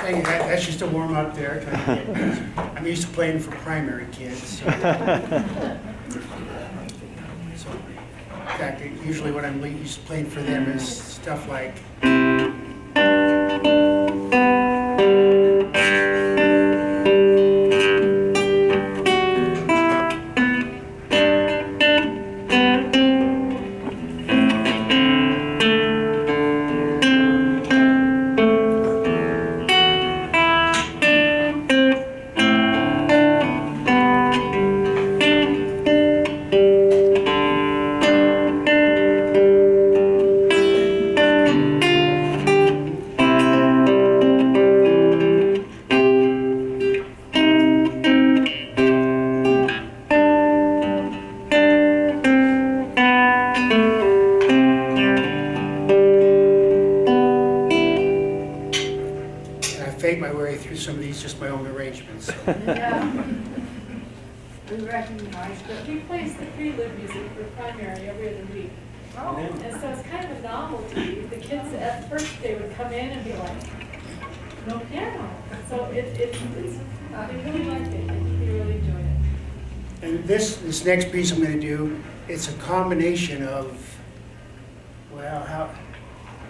Hey, that's just a warm up there. I'm used to playing for primary kids. So, in fact, usually what I'm used to playing for them is stuff like. Fade my way through some of these, just my own arrangements. So. Yeah. We recognize that we place the prelude music for primary every other week. Oh. And so it's kind of a novelty. The kids at first, they would come in and be like, no piano. So they really liked it. They really enjoyed it. And this next piece I'm going to do, it's a combination of, well, how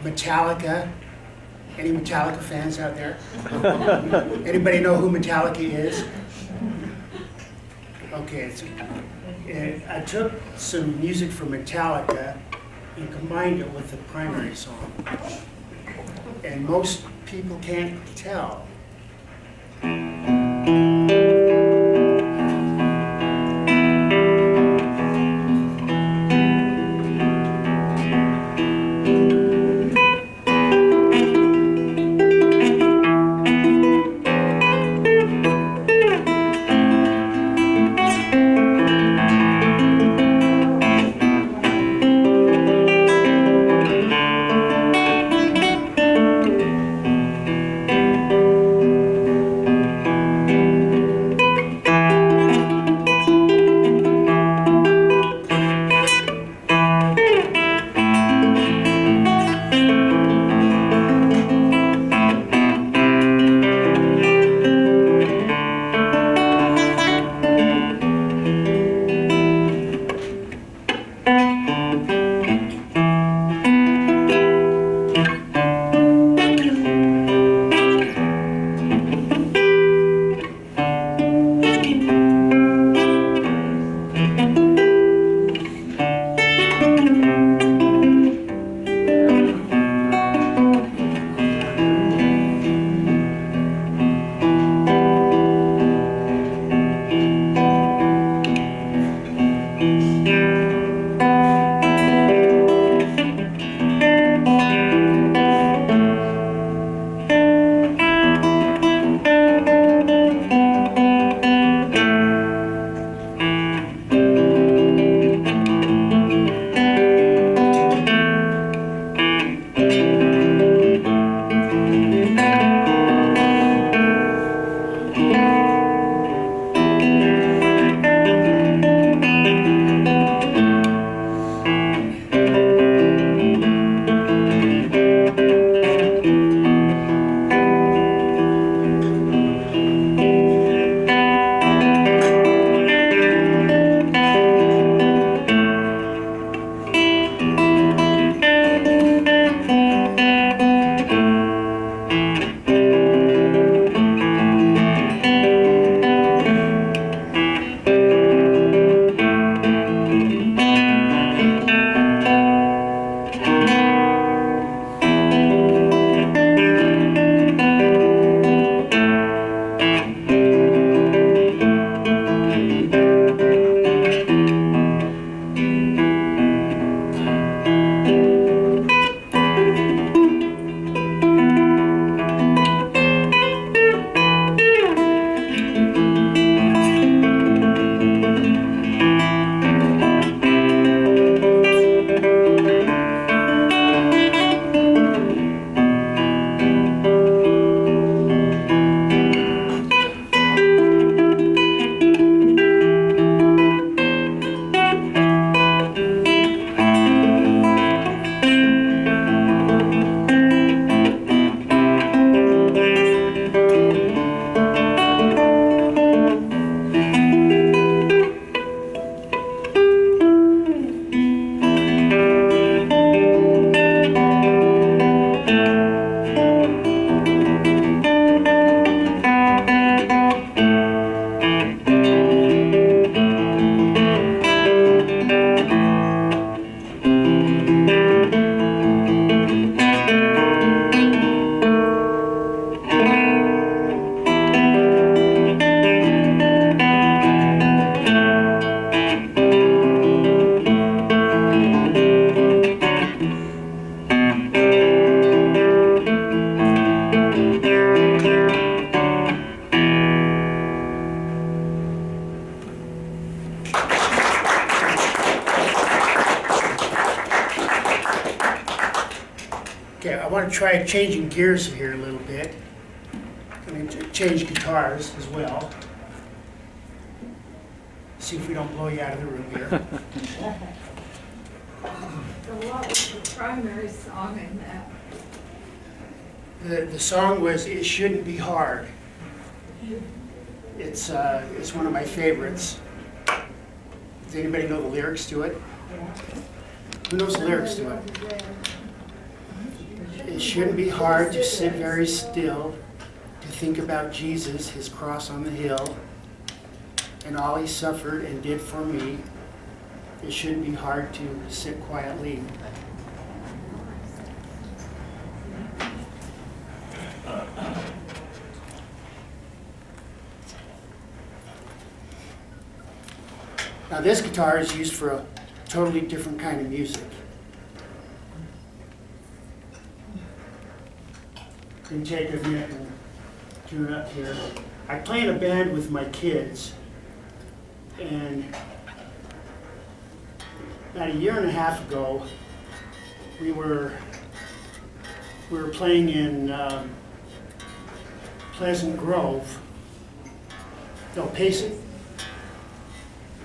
Metallica. Any Metallica fans out there? Anybody know who Metallica is? Okay, I took some music from Metallica and combined it with the primary song. And most people can't tell. try changing gears here a little bit. Going to change guitars as well. See if we don't blow you out of the room here. So what was the primary song in that? The song was "It Shouldn't Be Hard." It's one of my favorites. Does anybody know the lyrics to it? Who knows the lyrics to it? It shouldn't be hard to sit very still, to think about Jesus, his cross on the hill, and all he suffered and did for me. It shouldn't be hard to sit quietly. Now this guitar is used for a totally different kind of music. Can take a minute and tune it up here. I play in a band with my kids, and about a year and a half ago, we were playing in Pleasant Grove, no, Payson.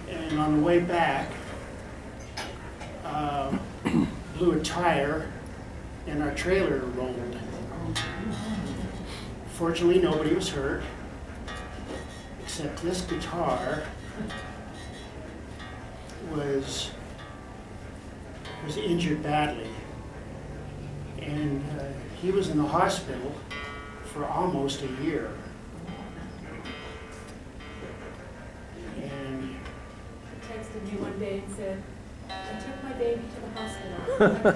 And on the way back, blew a tire and our trailer rolled. Fortunately, nobody was hurt, except this guitar was injured badly. And he was in the hospital for almost a year. And Texted me one day and said, I took my baby to the hospital. I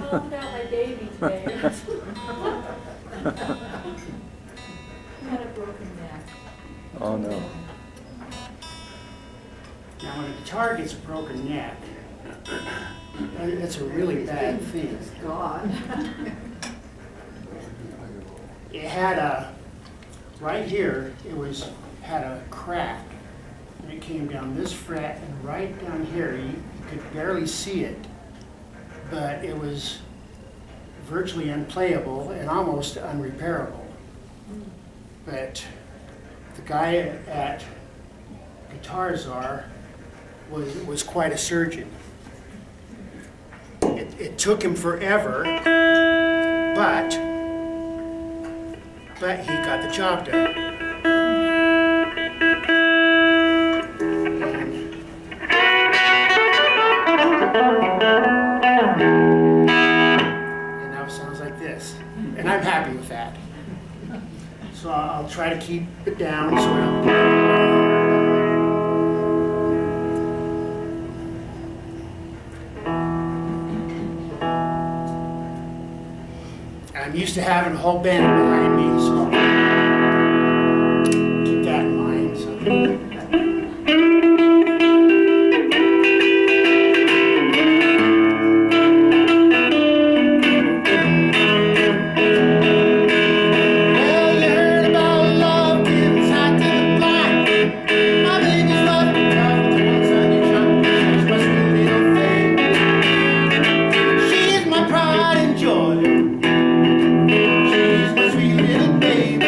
called about my baby today. He had a broken neck. Oh no. now when a guitar gets a broken neck, it's a really bad thing. It's gone. It had right here, had a crack, and it came down this fret, and right down here, you could barely see it, but it was virtually unplayable and almost unrepairable. But the guy at Guitar Czar was quite a surgeon. It took him forever, but he got the job done. And now it sounds like this. And I'm happy with that. So I'll try to keep it down so I don't get I'm used to having a whole band behind me, so keep that in mind. So. She's my pride and joy. She's my sweet little baby.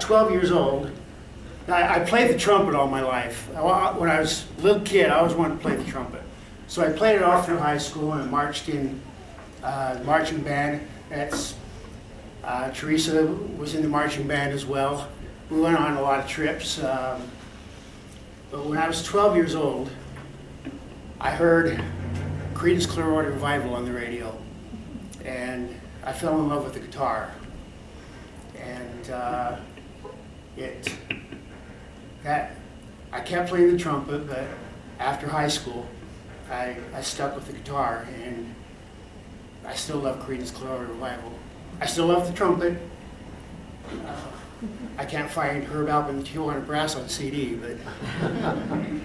12 years old, I played the trumpet all my life. When I was a little kid, I always wanted to play the trumpet. So I played it all through high school and marched in marching band. Teresa was in the marching band as well. We went on a lot of trips. But when I was 12 years old, I heard Creedence Clearwater Revival on the radio. And I fell in love with the guitar. And I kept playing the trumpet, but after high school, I stuck with the guitar, and I still love Creedence Clearwater Revival. I still love the trumpet. I can't find Herb Alpert and Tijuana Brass on CD, but I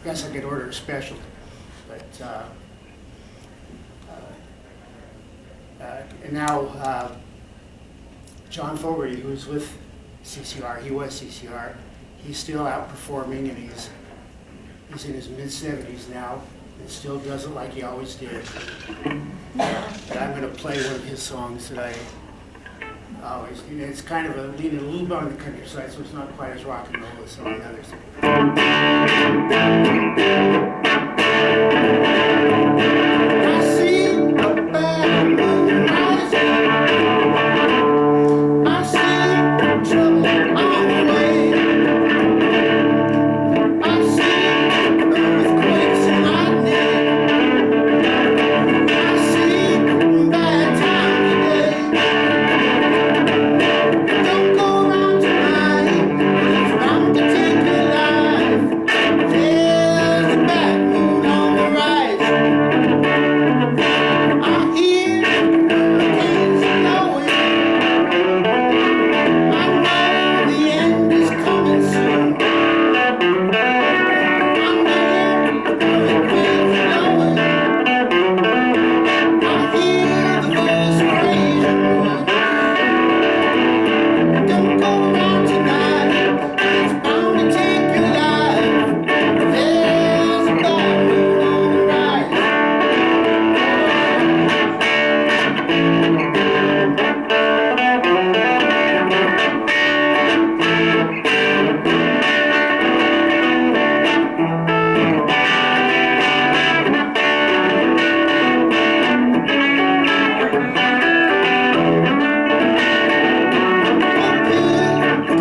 guess I could order a special. But and now John Fogerty, who's with CCR, he was CCR, he's still out performing, and he's in his mid-70s now, and still does it like he always did. But I'm going to play one of his songs that I always do. It's kind of leaning a little bit on the countryside, so it's not quite as rock and roll as some of the others. I see a bad moon rising. I see trouble on the way. I see earthquakes and lightning. I see bad times today. Don't go around tonight, it's bound to take your life. There's a bad moon on the rise. I hear hurricanes blowing. I know the end is coming soon. I'm hearing hurricanes blowing. I hear the voice praising. Don't go around tonight, it's bound to take your life. There's a bad moon on the rise.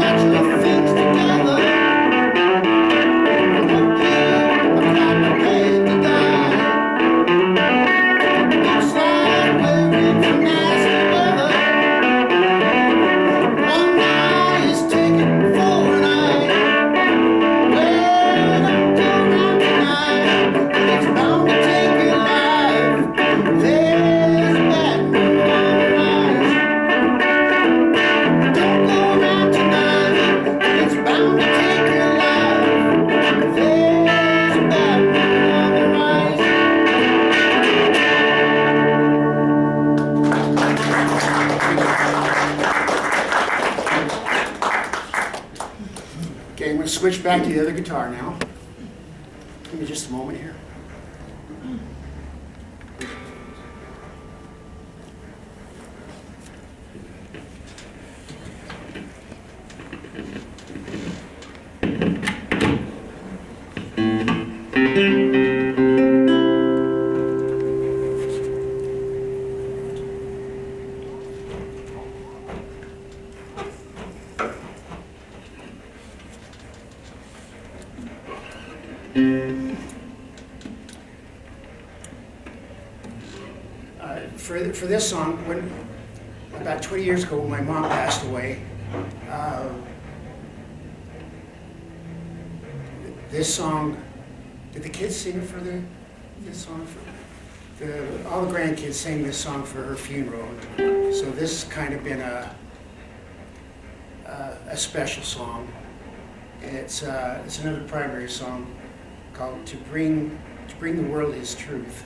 Got your things together. I'm not prepared to die. Looks like we're in for nasty weather. One eye is taken for an eye. Well, don't go around tonight, it's bound to take your life. There's a bad moon on the rise. Don't go around tonight, it's bound to take your life. There's a bad moon on the rise. Okay, I'm going to switch back to the other guitar now. Give me just a moment here. For this song, about 20 years ago, when my mom passed away, this song, did the kids sing it for this song? All the grandkids sang this song for her funeral. So this has kind of been a special song. And it's another primary song called To Bring the World His Truth.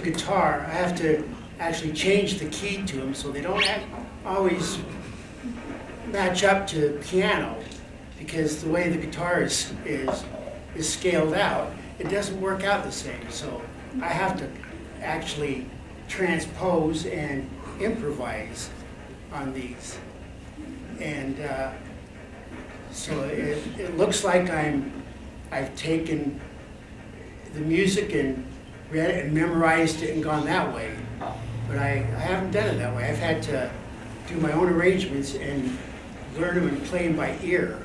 guitar, I have to actually change the key to them so they don't always match up to piano, because the way the guitar is scaled out, it doesn't work out the same. So I have to actually transpose and improvise on these. And so it looks like I've taken the music and read it and memorized it and gone that way. But I haven't done it that way. I've had to do my own arrangements and learn them and play them by ear.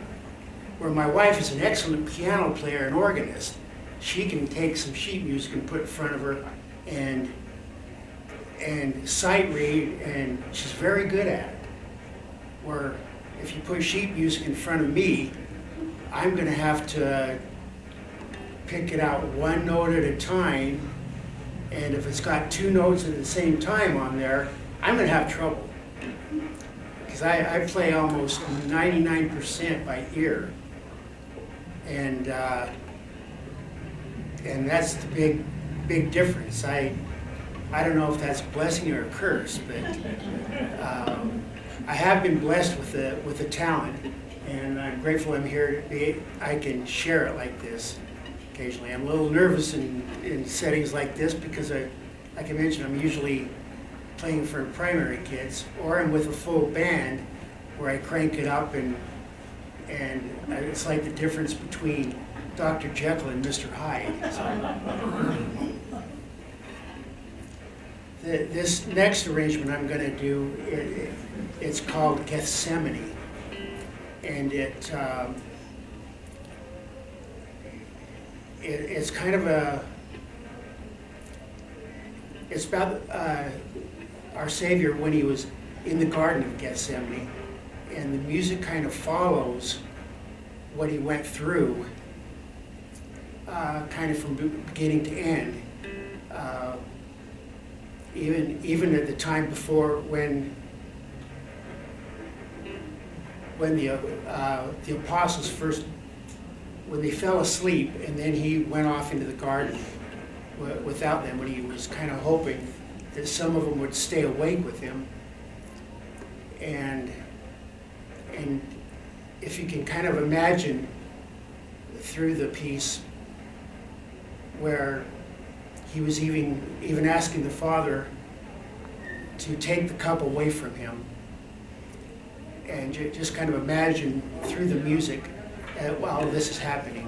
Where my wife is an excellent piano player and organist. She can take some sheet music and put it in front of her and sight read, and she's very good at it. Where if you put sheet music in front of me, I'm going to have to pick it out one note at a time, and if it's got two notes at the same time on there, I'm going to have trouble. Because I play almost 99% by ear. And that's the big difference. I don't know if that's a blessing or a curse, but I have been blessed with the talent, and I'm grateful I'm here I can share it like this occasionally. I'm a little nervous in settings like this because like I mentioned, I'm usually playing for primary kids, or I'm with a full band where I crank it up, and it's like the difference between Dr. Jekyll and Mr. Hyde. So, this next arrangement I'm going to do, it's called Gethsemane, and it's kind of it's about our Savior when he was in the Garden of Gethsemane, and the music kind of follows what he went through, kind of from beginning to end. Even at the time before, when the apostles first, when they fell asleep, and then he went off into the garden without them, when he was kind of hoping that some of them would stay awake with him. And if you can kind of imagine through the piece where he was even asking the Father to take the cup away from him, and just kind of imagine through the music while this is happening.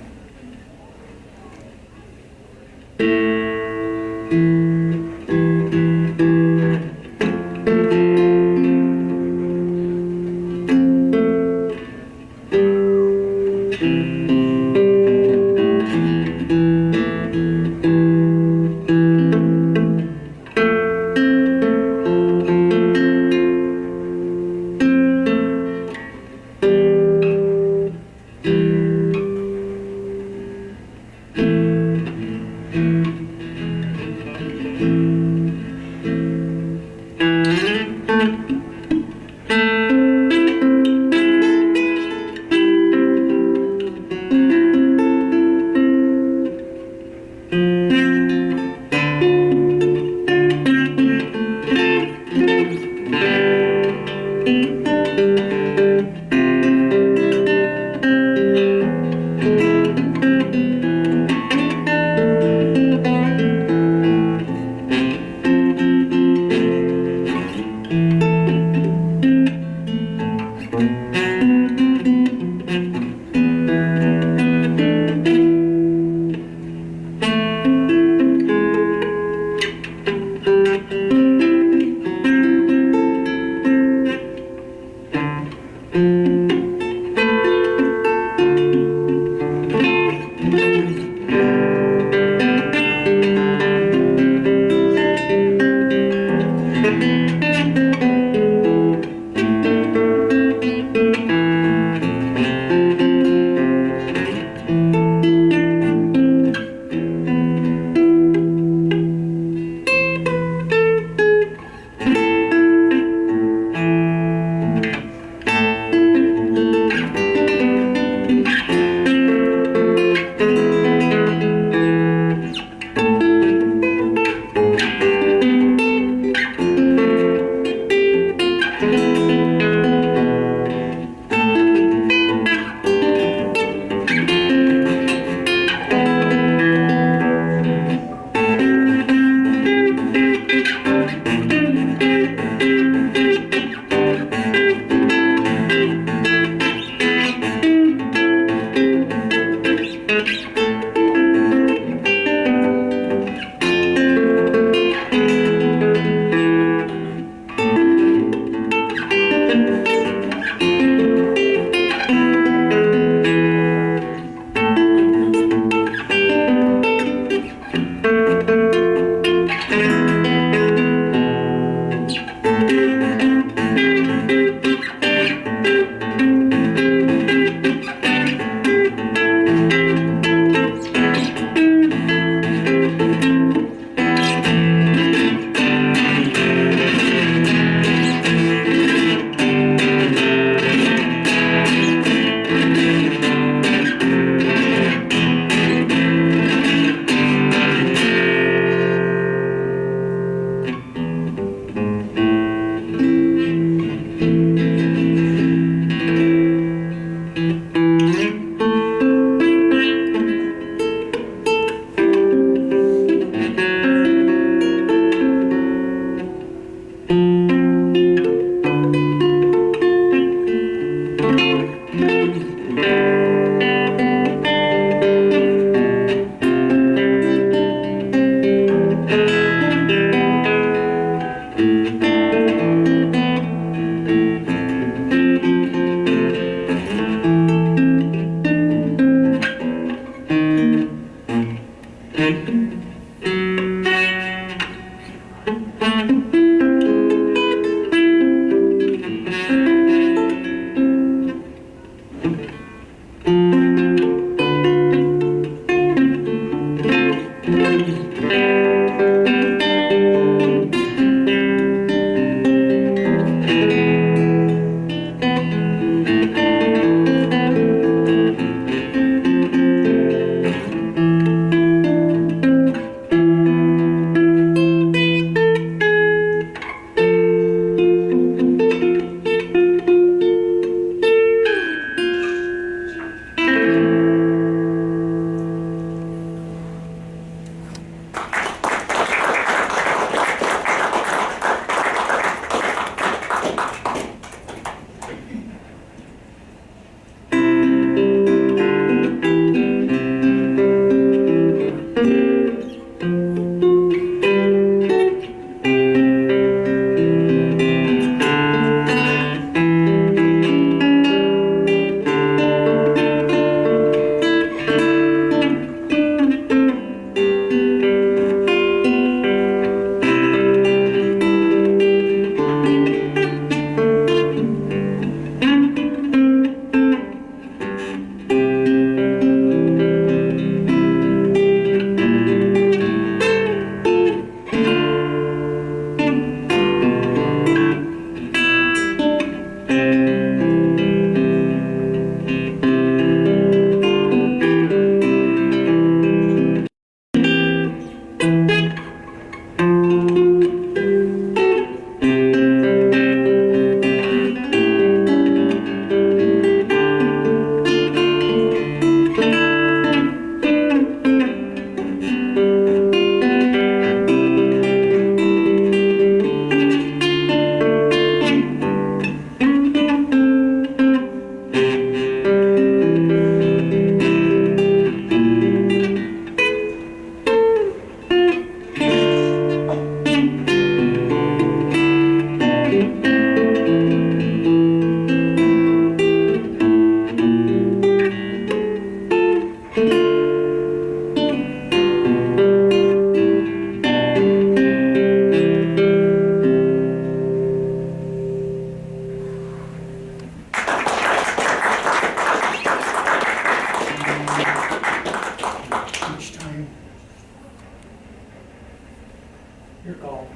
Your call.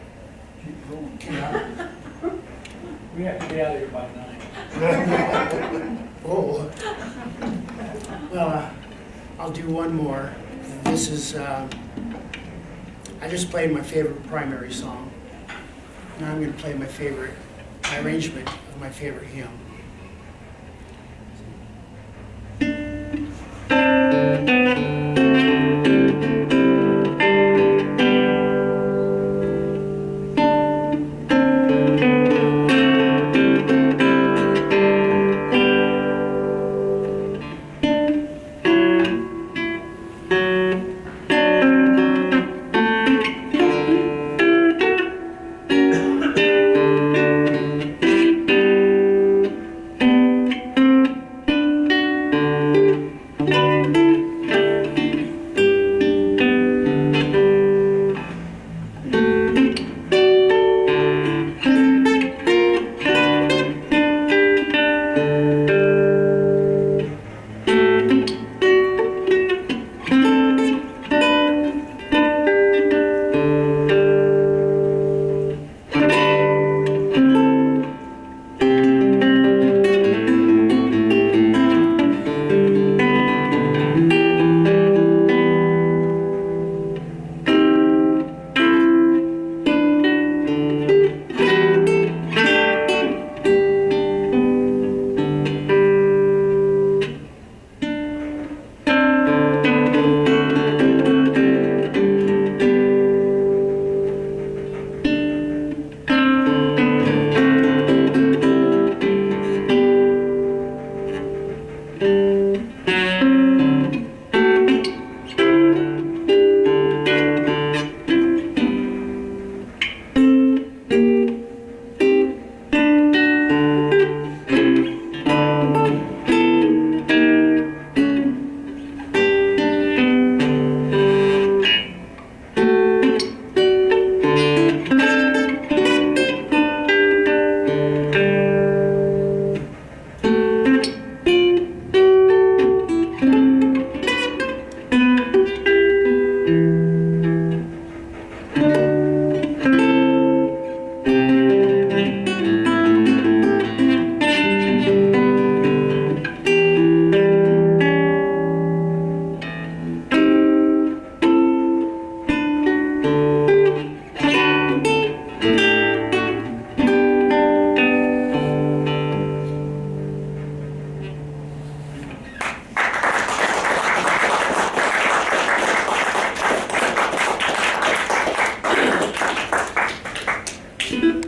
Keep going. Yeah. We have to be out of here by 9. Oh. Well, I'll do one more. This is, I just played my favorite primary song. Now I'm going to play my favorite my arrangement of my favorite hymn.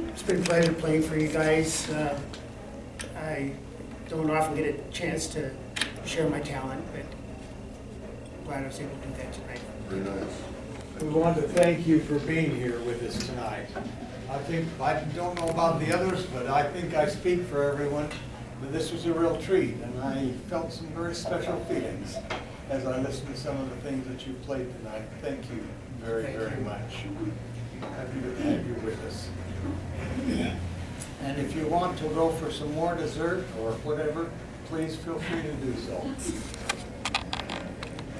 It's been a pleasure playing for you guys. I don't often get a chance to share my talent, but I'm glad I was able to do that tonight. Very nice. We want to thank you for being here with us tonight. I think, I don't know about the others, but I think I speak for everyone, but this was a real treat, and I felt some very special feelings as I listened to some of the things that you played tonight. Thank you very, Thank very you. much. Happy to have you with us. And if you want to go for some more dessert or whatever, please feel free to do so.